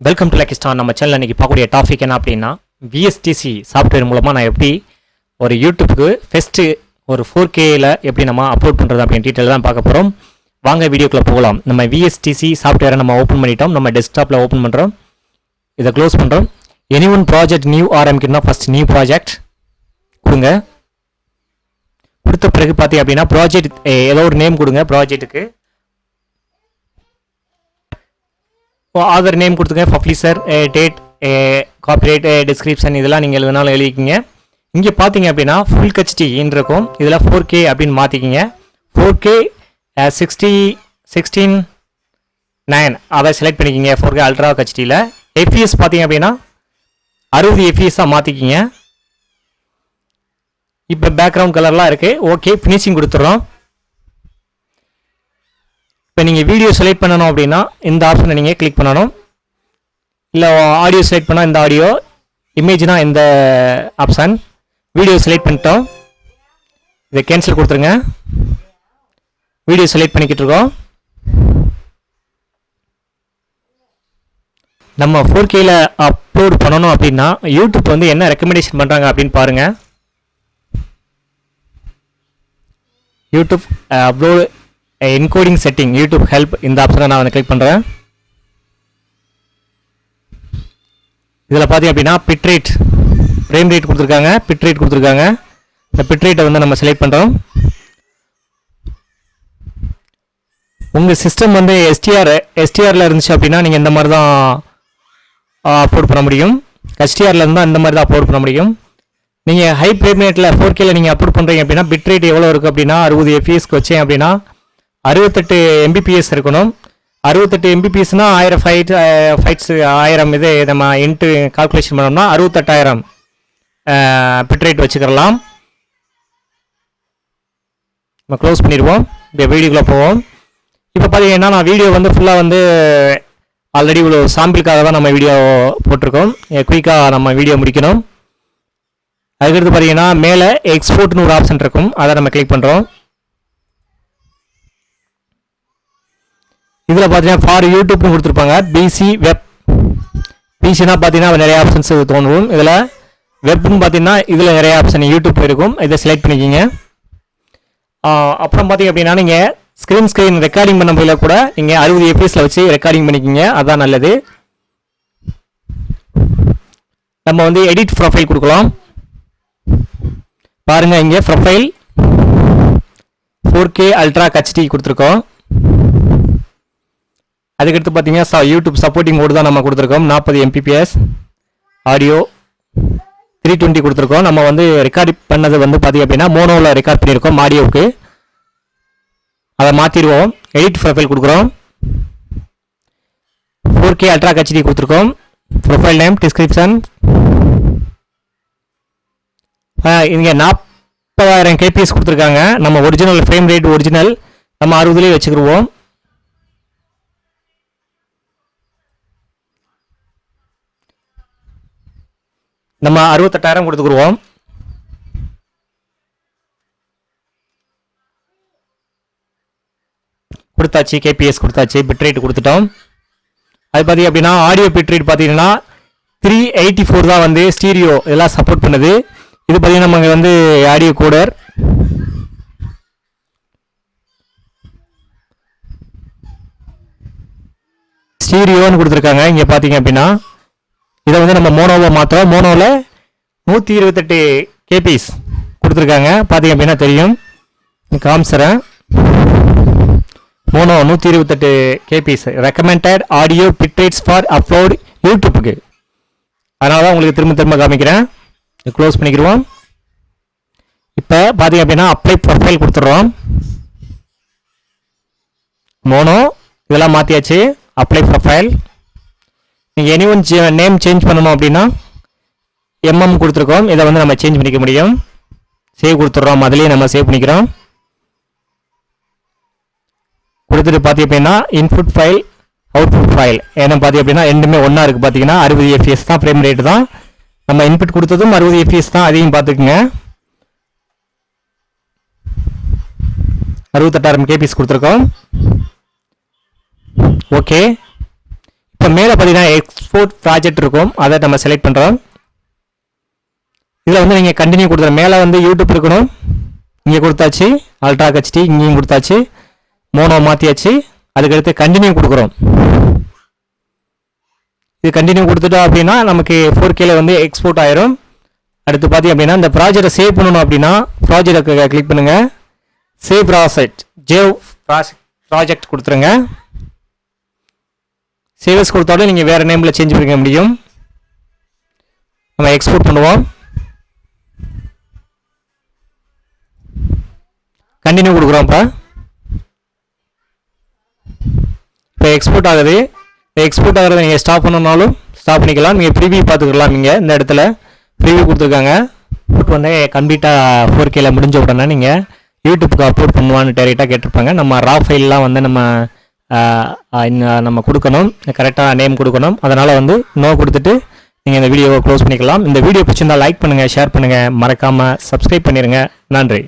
Welcome to lucky star. நம்ம channel இன்றைக்கி பார்க்கக்கூடிய டாபிக் என்ன அப்படின்னா, விஎஸ்டிசி சாஃப்ட்வேர் மூலமாக நான் எப்படி ஒரு யூடியூப்புக்கு ஃபஸ்ட்டு ஒரு 4Kயில் எப்படி நம்ம அப்லோட் பண்ணுறது அப்படின்னு டீட்டெயில் தான் பார்க்க போகிறோம். வாங்க வீடியோக்குள்ளே போகலாம். நம்ம விஎஸ்டிசி சாஃப்ட்வேரை நம்ம ஓப்பன் பண்ணிட்டோம். நம்ம டெஸ்க்டாப்பில் ஓப்பன் பண்ணுறோம், இதை க்ளோஸ் பண்ணுறோம். எனி ஒன் ப்ராஜெக்ட் நியூ ஆரம்பிக்கணும்னா ஃபஸ்ட் நியூ ப்ராஜெக்ட் கொடுங்க. கொடுத்த பிறகு பார்த்தீங்க அப்படின்னா ப்ராஜெக்ட் ஏதோ ஒரு நேம் கொடுங்க. ப்ராஜெக்ட்டுக்கு ஆதர் நேம் கொடுத்துங்க. பப்ளிஷர், டேட், காப்பிரைட், டிஸ்கிரிப்ஷன் இதெல்லாம் நீங்கள் எழுதினாலும் எழுதிக்கிங்க. இங்கே பார்த்தீங்க அப்படின்னா ஃபுல் ஹெச்டின்னு இருக்கும். இதில் 4K அப்படின்னு மாற்றிக்கிங்க. 4K 16:9 அதை செலக்ட் பண்ணிக்கிங்க. 4K ultra ஹெச்டியில். எஃப்இஎஸ் பார்த்தீங்க அப்படின்னா 60 எஃப்இஎஸ்ஸாக மாற்றிக்கிங்க. இப்போ பேக்ரவுண்ட் கலர்லாம் இருக்குது. ஓகே, ஃபினிஷிங் கொடுத்துட்றோம். இப்போ நீங்கள் வீடியோ செலக்ட் பண்ணணும் அப்படின்னா இந்த ஆப்ஷனை நீங்கள் கிளிக் பண்ணணும். இல்லை ஆடியோ செலக்ட் பண்ணால் இந்த ஆடியோ, இமேஜ்னா இந்த ஆப்ஷன். வீடியோ செலக்ட் பண்ணிட்டோம், இதை கேன்சல் கொடுத்துருங்க. வீடியோ செலக்ட் பண்ணிக்கிட்டு இருக்கோம். நம்ம 4Kயில் அப்லோட் பண்ணணும் அப்படின்னா யூடியூப் வந்து என்ன ரெக்கமெண்டேஷன் பண்ணுறாங்க அப்படின்னு பாருங்கள். YouTube upload encoding setting, YouTube help, இந்த ஆப்ஷனை நான் வந்து கிளிக் பண்ணுறேன். இதில் பார்த்தீங்க அப்படின்னா பிட்ரேட், ஃப்ரேம் ரேட் கொடுத்துருக்காங்க, பிட்ரேட் கொடுத்துருக்காங்க. இந்த பிட்ரேட்டை வந்து நம்ம செலக்ட் பண்ணுறோம். உங்கள் சிஸ்டம் வந்து எஸ்டிஆரில் இருந்துச்சு அப்படின்னா நீங்கள் இந்த மாதிரி தான் அப்லோட் பண்ண முடியும். ஹெச்டிஆரில் இருந்தால் இந்த மாதிரி தான் அப்லோட் பண்ண முடியும். நீங்கள் ஹை ஃப்ரேம் ரேட்டில் 4Kயில் நீங்கள் அப்லோட் பண்ணுறீங்க அப்படின்னா பிட்ரேட் எவ்வளோ இருக்குது அப்படின்னா 60 எஃப்இஎஸ்க்கு வச்சேன் அப்படின்னா 68 MBPS இருக்கணும். 68 MBPSனா 1000 ஃபைட்ஸ் 1000 இது நம்ம இன்ட்டு கால்குலேஷன் பண்ணோம்னா 68,000 பிட்ரேட் வச்சுக்கலாம். நம்ம க்ளோஸ் பண்ணிடுவோம். இந்த வீடியோக்குள்ளே போவோம். இப்போ பார்த்தீங்கன்னா நான் வீடியோ வந்து ஃபுல்லாக வந்து ஆல்ரெடி இவ்வளோ சாம்பிளுக்காக தான் நம்ம வீடியோ போட்டிருக்கோம். குயிக்காக நம்ம வீடியோ முடிக்கணும். அதுக்கடுத்து பார்த்தீங்கன்னா மேலே எக்ஸ்போர்ட்னு ஒரு ஆப்ஷன் இருக்கும், அதை நம்ம கிளிக் பண்ணுறோம். இதில் பார்த்தீங்கன்னா ஃபார் யூடியூப்னு கொடுத்துருப்பாங்க. பிசி வெப், பிசினா பார்த்தீங்கன்னா நிறைய ஆப்ஷன்ஸ் தோன்றும். இதில் வெப்னு பார்த்தீங்கன்னா இதில் நிறைய ஆப்ஷன் யூடியூப் இருக்கும். இதை செலக்ட் பண்ணிக்கிங்க. அப்புறம் பார்த்தீங்க அப்படின்னா நீங்கள் ஸ்க்ரீன் ரெக்கார்டிங் பண்ண போயில கூட நீங்கள் 60 எஃப்எஸில் வச்சு ரெக்கார்டிங் பண்ணிக்கிங்க, அதுதான் நல்லது. நம்ம வந்து எடிட் ப்ரொஃபைல் கொடுக்கலாம். பாருங்கள், இங்கே ப்ரொஃபைல் 4K அல்ட்ரா ஹெச்டி கொடுத்துருக்கோம். அதுக்கடுத்து பார்த்தீங்கன்னா யூடியூப் சப்போர்ட்டிங் மோடு தான் நம்ம கொடுத்துருக்கோம். 40 MBPS ஆடியோ 320 கொடுத்துருக்கோம். நம்ம வந்து ரெக்கார்ட் பண்ணது வந்து பார்த்தீங்க அப்படின்னா மோனோவில் ரெக்கார்ட் பண்ணியிருக்கோம் ஆடியோவுக்கு. அதை மாற்றிடுவோம். எடிட் ப்ரொஃபைல் கொடுக்குறோம். 4K அல்ட்ரா ஹெச்டி கொடுத்துருக்கோம். Profile name, description. இங்கே 40,000 KPS கொடுத்துருக்காங்க. நம்ம ஒரிஜினல் ஃப்ரேம் ரேட் ஒரிஜினல் நம்ம 60லேயே வச்சுக்கிடுவோம். நம்ம 68,000 கொடுத்துக்குருவோம். கொடுத்தாச்சு, கேபிஎஸ் கொடுத்தாச்சு, பிட்ரேட் கொடுத்துட்டோம். அது பார்த்தீங்க அப்படின்னா ஆடியோ பிட்ரேட் பார்த்தீங்கன்னா 384 தான் வந்து ஸ்டீரியோ இதெல்லாம் சப்போர்ட் பண்ணுது. இது பார்த்தீங்கன்னா நம்ம வந்து ஆடியோ கோடர். ஸ்டீரியோன்னு கொடுத்துருக்காங்க. இங்கே பார்த்தீங்க அப்படின்னா இதை வந்து நம்ம மோனோவை மாற்றுறோம். மோனோவில் 128 KPS கொடுத்துருக்காங்க. பார்த்தீங்க அப்படின்னா தெரியும், காமிச்சிறேன். Mono 128 KPS recommended audio bitrates for upload யூடியூப்புக்கு. அதனால தான் உங்களுக்கு திரும்ப காமிக்கிறேன். க்ளோஸ் பண்ணிக்கிடுவோம். இப்போ பார்த்தீங்க அப்படின்னா அப்ளை ப்ரொஃபைல் கொடுத்துட்றோம். மோனோ இதெல்லாம் மாற்றியாச்சு. Apply profile. நீங்கள் எனி ஒன் நேம் சேஞ்ச் பண்ணணும் அப்படின்னா கொடுத்துருக்கோம். இதை வந்து நம்ம சேஞ்ச் பண்ணிக்க முடியும். சேவ் கொடுத்துட்றோம். அதிலேயே நம்ம சேவ் பண்ணிக்கிறோம். கொடுத்துட்டு பார்த்தீங்க அப்படின்னா இன்புட் ஃபைல், அவுட்புட் ஃபைல் ஏன்னா பார்த்தீங்க அப்படின்னா ரெண்டுமே ஒன்றா இருக்குது. பார்த்தீங்கன்னா 60 FPS தான் ஃப்ரேம் ரேட்டு தான். நம்ம இன்புட் கொடுத்ததும் 60 FPS தான், அதையும் பார்த்துக்குங்க. 68,000 KPS கொடுத்துருக்கோம். ஓகே, இப்போ மேலே பார்த்தீங்கன்னா எக்ஸ்போர்ட் ப்ராஜெக்ட் இருக்கும், அதை நம்ம செலக்ட் பண்ணுறோம். இதில் வந்து நீங்கள் கண்டினியூ கொடுத்துற மேலே வந்து யூடியூப் இருக்கணும், இங்கே கொடுத்தாச்சு. அல்ட்ரா ஹெச்டி இங்கேயும் கொடுத்தாச்சு, மோனோ மாற்றியாச்சு. அதுக்கடுத்து கண்டினியூ கொடுக்குறோம். இது கண்டினியூ கொடுத்துட்டோம் அப்படின்னா நமக்கு 4Kல வந்து எக்ஸ்போர்ட் ஆயிரும். அடுத்து பார்த்தீங்க அப்படின்னா இந்த ப்ராஜெக்டை சேவ் பண்ணணும் அப்படின்னா ப்ராஜெக்டை கிளிக் பண்ணுங்கள். சேவ் ப்ராஜெக்ட் கொடுத்துருங்க. சேவஸ் கொடுத்தாலும் நீங்கள் வேறு நேமில் சேஞ்ச் பண்ணிக்க முடியும். நம்ம எக்ஸ்போர்ட் பண்ணுவோம். கண்டினியூ கொடுக்குறோம். இப்போ எக்ஸ்போர்ட் ஆகுது. எக்ஸ்போர்ட் ஆகிறத நீங்கள் ஸ்டாப் பண்ணனாலும் ஸ்டாப் பண்ணிக்கலாம். நீங்கள் ப்ரிவியூ பார்த்துக்கலாம். நீங்கள் இந்த இடத்துல ப்ரிவியூ கொடுத்துருக்காங்க. அப்லோட் வந்து கம்ப்ளீட்டாக 4Kல முடிஞ்ச உடனே நீங்கள் யூடியூப்புக்கு அப்லோட் பண்ணுவான்னு டேரெக்டாக கேட்டிருப்பாங்க. நம்ம ரா ஃபைல்லாம் வந்து நம்ம கொடுக்கணும், கரெக்டாக நேம் கொடுக்கணும். அதனால் வந்து நோ கொடுத்துட்டு நீங்கள் இந்த வீடியோவை க்ளோஸ் பண்ணிக்கலாம். இந்த வீடியோ பிடிச்சிருந்தால் லைக் பண்ணுங்கள், ஷேர் பண்ணுங்கள், மறக்காமல் சப்ஸ்கிரைப் பண்ணிடுங்க. நன்றி.